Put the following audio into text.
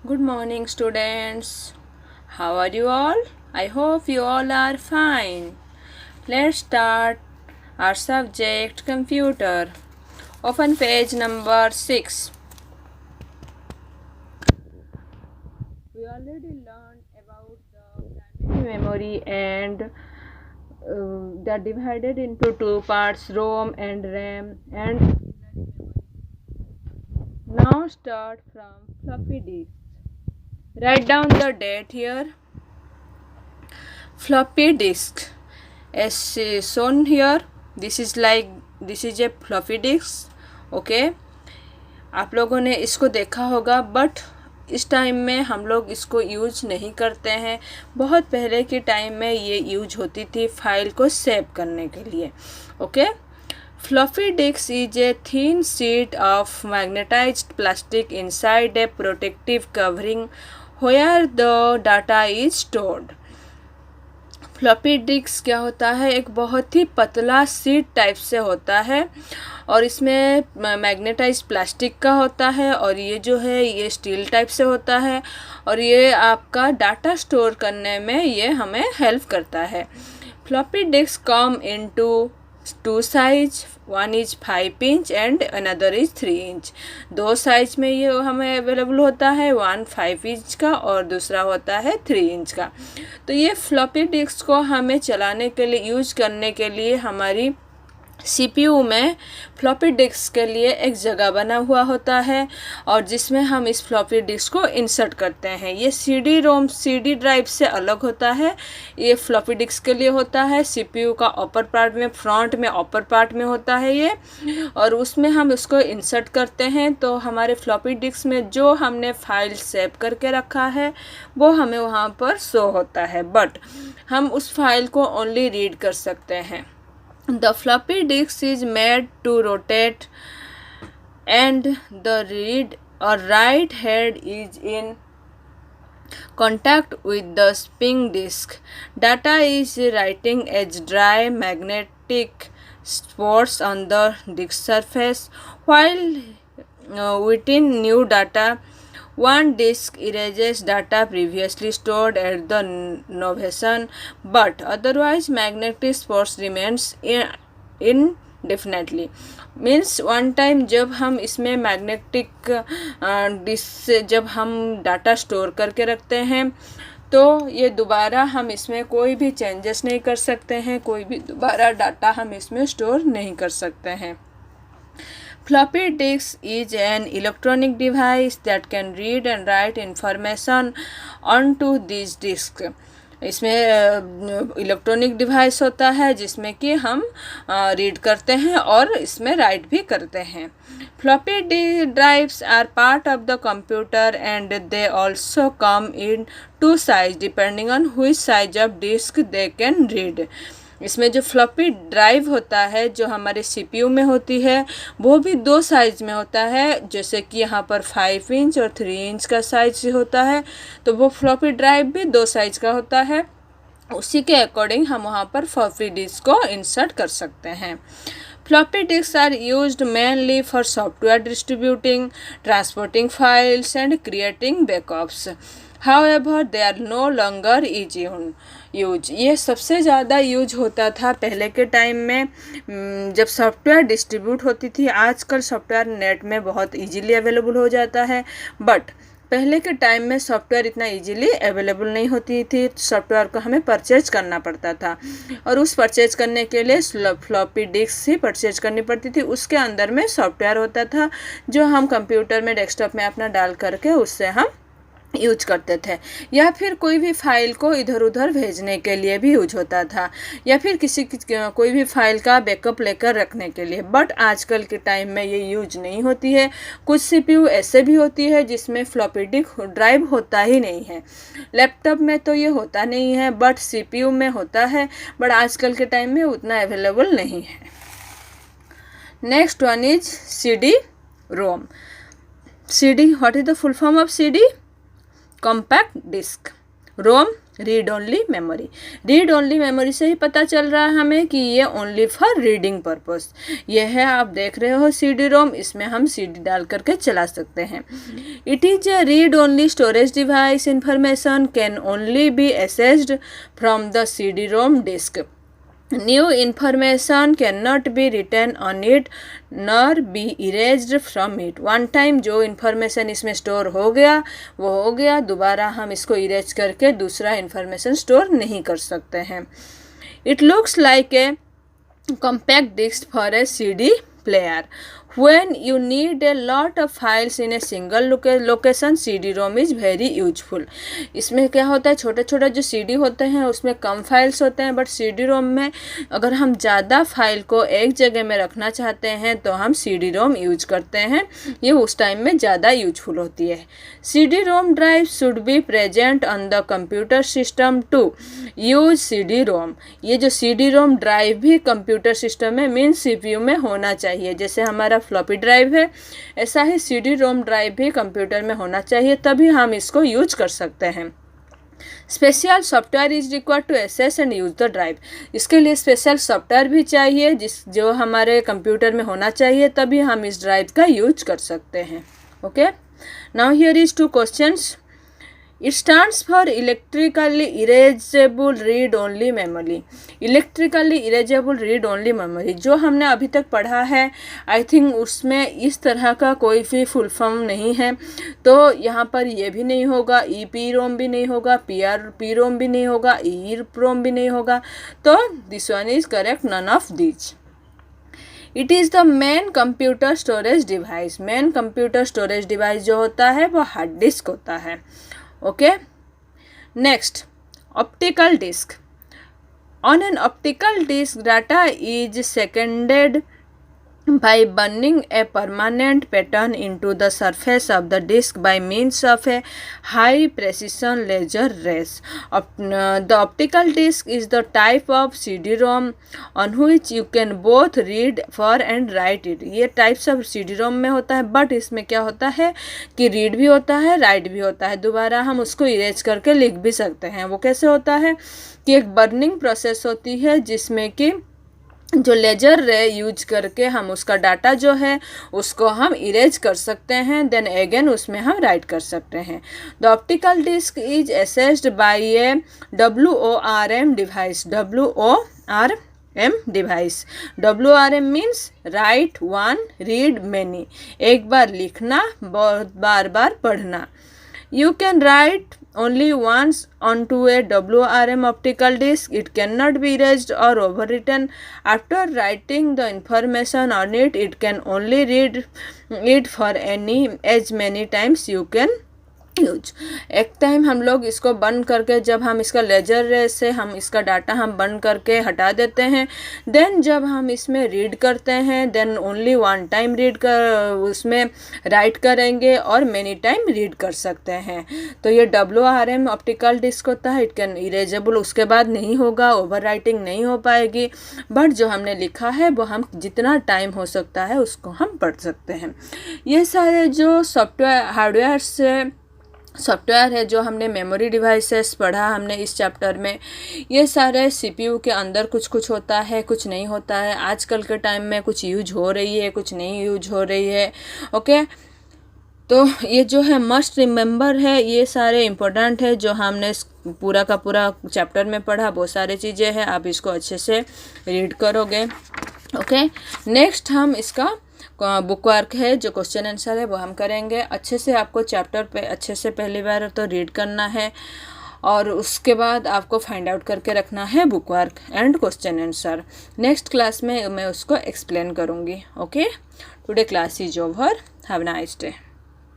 Good morning, students. How are you all? I hope you all are fine. Let's start our subject computer. Open page number 6. We already learned about the primary memory and they are divided into two parts, ROM and RAM, and now start from floppy disk. Write down the date here. Floppy disk, as shown here, this is a floppy disk. Okay, आप लोगों ने इसको देखा होगा, but इस time में हम लोग इसको यूज नहीं करते हैं. बहुत पहले के टाइम में ये यूज होती थी फाइल को सेव करने के लिए. Okay, floppy disk is a thin sheet of magnetized plastic inside a protective covering where the data is stored. Floppy disk क्या होता है? एक बहुत ही पतला सीट टाइप से होता है और इसमें मैग्नेटाइज प्लास्टिक का होता है और ये जो है ये स्टील टाइप से होता है और ये आपका डाटा स्टोर करने में ये हमें हेल्प करता है. Floppy disk come into two size, one is 5 inch and another is 3 inch. दो साइज में ये हमें अवेलेबल होता है, वन 5 इंच का और दूसरा होता है 3 इंच का. तो ये फ्लॉपी डिस्क को हमें चलाने के लिए, यूज करने के लिए हमारी सीपीयू में फ्लॉपी डिस्क के लिए एक जगह बना हुआ होता है और जिसमें हम इस फ्लॉपी डिस्क को इंसर्ट करते हैं. ये सीडी ड्राइव से अलग होता है. ये फ्लॉपी डिस्क के लिए होता है. सीपीयू का अपर पार्ट में, फ्रंट में, अपर पार्ट में होता है ये, और उसमें हम उसको इंसर्ट करते हैं. तो हमारे फ्लॉपी डिस्क में जो हमने फाइल सेव करके रखा है वो हमें वहाँ पर शो होता है, बट हम उस फाइल को ओनली रीड कर सकते हैं. The floppy disk is made to rotate and the read or write head is in contact with the spring disk. Data is writing as dry magnetic spots on the disk surface, while within new data, one disk erases data previously stored at the novation, but otherwise magnetic spots remains indefinitely. Means one time जब हम इसमें magnetic disk से जब हम data store करके रखते हैं तो ये दोबारा हम इसमें कोई भी चेंजेस नहीं कर सकते हैं, कोई भी दोबारा डाटा हम इसमें स्टोर नहीं कर सकते हैं. Floppy disk is an electronic device that can read and write information onto these disks. इसमें इलेक्ट्रॉनिक डिवाइस होता है जिसमें कि हम रीड करते हैं और इसमें राइट भी करते हैं. Floppy drives are part of the computer and they also come in two size depending on which size of disk they can read. इसमें जो फ्लॉपी ड्राइव होता है जो हमारे सीपीयू में होती है वो भी दो साइज में होता है, जैसे कि यहाँ पर 5 इंच और 3 इंच का साइज होता है, तो वो फ्लॉपी ड्राइव भी दो साइज का होता है. उसी के अकॉर्डिंग हम वहाँ पर फ्लॉपी डिस्क को इंसर्ट कर सकते हैं. Floppy disks are used mainly for software distributing, transporting files and creating backups. However, they are no longer easy on use. ये सबसे ज़्यादा यूज होता था पहले के टाइम में जब सॉफ्टवेयर डिस्ट्रीब्यूट होती थी. आजकल सॉफ्टवेयर नेट में बहुत इजीली अवेलेबल हो जाता है, बट पहले के टाइम में सॉफ्टवेयर इतना इजीली अवेलेबल नहीं होती थी. सॉफ्टवेयर को हमें परचेज करना पड़ता था और उस परचेज करने के लिए फ्लॉपी डिस्क ही परचेज करनी पड़ती थी. उसके अंदर में सॉफ्टवेयर होता था जो हम कंप्यूटर में, डेस्कटॉप में अपना डाल करके उससे हम यूज करते थे, या फिर कोई भी फाइल को इधर उधर भेजने के लिए भी यूज होता था, या फिर कोई भी फाइल का बैकअप लेकर रखने के लिए. बट आजकल के टाइम में ये यूज नहीं होती है. कुछ सीपीयू ऐसे भी होती है जिसमें फ्लॉपी डिस्क ड्राइव होता ही नहीं है. लैपटॉप में तो ये होता नहीं है, बट सीपीयू में होता है, बट आजकल के टाइम में उतना अवेलेबल नहीं है. Next one is CD ROM. CD, what is the full form of CD? Compact disk. ROM, read only memory. Read only memory से ही पता चल रहा है हमें कि ये ओनली फॉर रीडिंग पर्पस। ये है, आप देख रहे हो CD रोम, इसमें हम CD डाल करके चला सकते हैं। It is a read only storage device, information can only be accessed from the CD ROM disk. New information cannot be written on it nor be erased from it। One time जो information इसमें store हो गया वो हो गया, दोबारा हम इसको इरेज करके दूसरा इन्फॉर्मेशन स्टोर नहीं कर सकते हैं। It looks like a compact disc for a CD player। When you need a lot of files in a single location, CD-ROM is very useful। इसमें क्या होता है, छोटे छोटे जो CD होते हैं उसमें कम फाइल्स होते हैं, बट CD-ROM में अगर हम ज़्यादा फाइल को एक जगह में रखना चाहते हैं तो हम CD-ROM यूज करते हैं, ये उस टाइम में ज़्यादा यूजफुल होती है। CD-ROM drive should be present on the computer system to use CD-ROM। ये जो CD-ROM ड्राइव भी कंप्यूटर सिस्टम में मीन्स CPU में होना चाहिए। जैसे हमारा फ्लॉपी ड्राइव है, ऐसा ही CD-ROM ड्राइव भी कंप्यूटर में होना चाहिए, तभी हम इसको यूज कर सकते हैं। Special software is required to access and use the drive. इसके लिए स्पेशल सॉफ्टवेयर भी चाहिए जो हमारे कंप्यूटर में होना चाहिए, तभी हम इस ड्राइव का यूज कर सकते हैं। Okay, now here is 2 questions. It stands for electrically erasable read only memory। electrically erasable read only memory जो हमने अभी तक पढ़ा है, आई थिंक उसमें इस तरह का कोई भी फुल फॉर्म नहीं है, तो यहाँ पर ये भी नहीं होगा, EPROM भी नहीं होगा, PROM भी नहीं होगा, EEPROM भी नहीं होगा, तो this one is correct, none of this. It is the main computer storage device. Main computer storage device जो होता है वो हार्ड डिस्क होता है। Okay, next, optical disk. On an optical disk data is seconded by burning a permanent pattern into the surface of the disk by means of a high precision laser rays। The optical disk is the type of CD-ROM on which you can both read for and write it। ये types of CD-ROM में होता है, but इसमें क्या होता है कि read भी होता है, राइट भी होता है, दोबारा हम उसको इरेज करके लिख भी सकते हैं। वो कैसे होता है कि एक बर्निंग प्रोसेस होती है जिसमें कि जो लेजर रे यूज करके हम उसका डाटा जो है उसको हम इरेज कर सकते हैं, देन अगेन उसमें हम राइट कर सकते हैं। The optical disk is accessed by a WORM device. WORM device, WORM means write one read many, एक बार लिखना, बार बार पढ़ना। You can write only once onto a WORM optical disk। It cannot be erased or overwritten after writing the information on it। It can only read it for as many times you can use. एक time हम लोग इसको बंद करके, जब हम इसका laser रे से हम इसका डाटा हम बंद करके हटा देते हैं, देन जब हम इसमें रीड करते हैं, then only one time read कर उसमें राइट करेंगे और मेनी टाइम रीड कर सकते हैं। तो ये WORM ऑप्टिकल डिस्क होता है। इट कैन इरेजेबल, उसके बाद नहीं होगा, ओवर राइटिंग नहीं हो पाएगी, बट जो हमने लिखा है वो हम जितना टाइम हो सकता है उसको हम पढ़ सकते हैं। ये सारे जो सॉफ्टवेयर है जो हमने मेमोरी डिवाइसेस पढ़ा हमने इस चैप्टर में, ये सारे CPU के अंदर कुछ कुछ होता है, कुछ नहीं होता है। आजकल के टाइम में कुछ यूज हो रही है, कुछ नहीं यूज हो रही है। ओके, तो ये जो है मस्ट रिमेंबर है, ये सारे इम्पोर्टेंट है जो हमने पूरा का पूरा चैप्टर में पढ़ा। बहुत सारी चीज़ें हैं, आप इसको अच्छे से रीड करोगे। ओके, नेक्स्ट हम इसका बुक वर्क है, जो क्वेश्चन आंसर है वो हम करेंगे। अच्छे से आपको चैप्टर पे अच्छे से पहली बार तो रीड करना है, और उसके बाद आपको फाइंड आउट करके रखना है book work and question answer. Next class में मैं उसको एक्सप्लेन करूँगी। Okay, today class is over, have a nice day.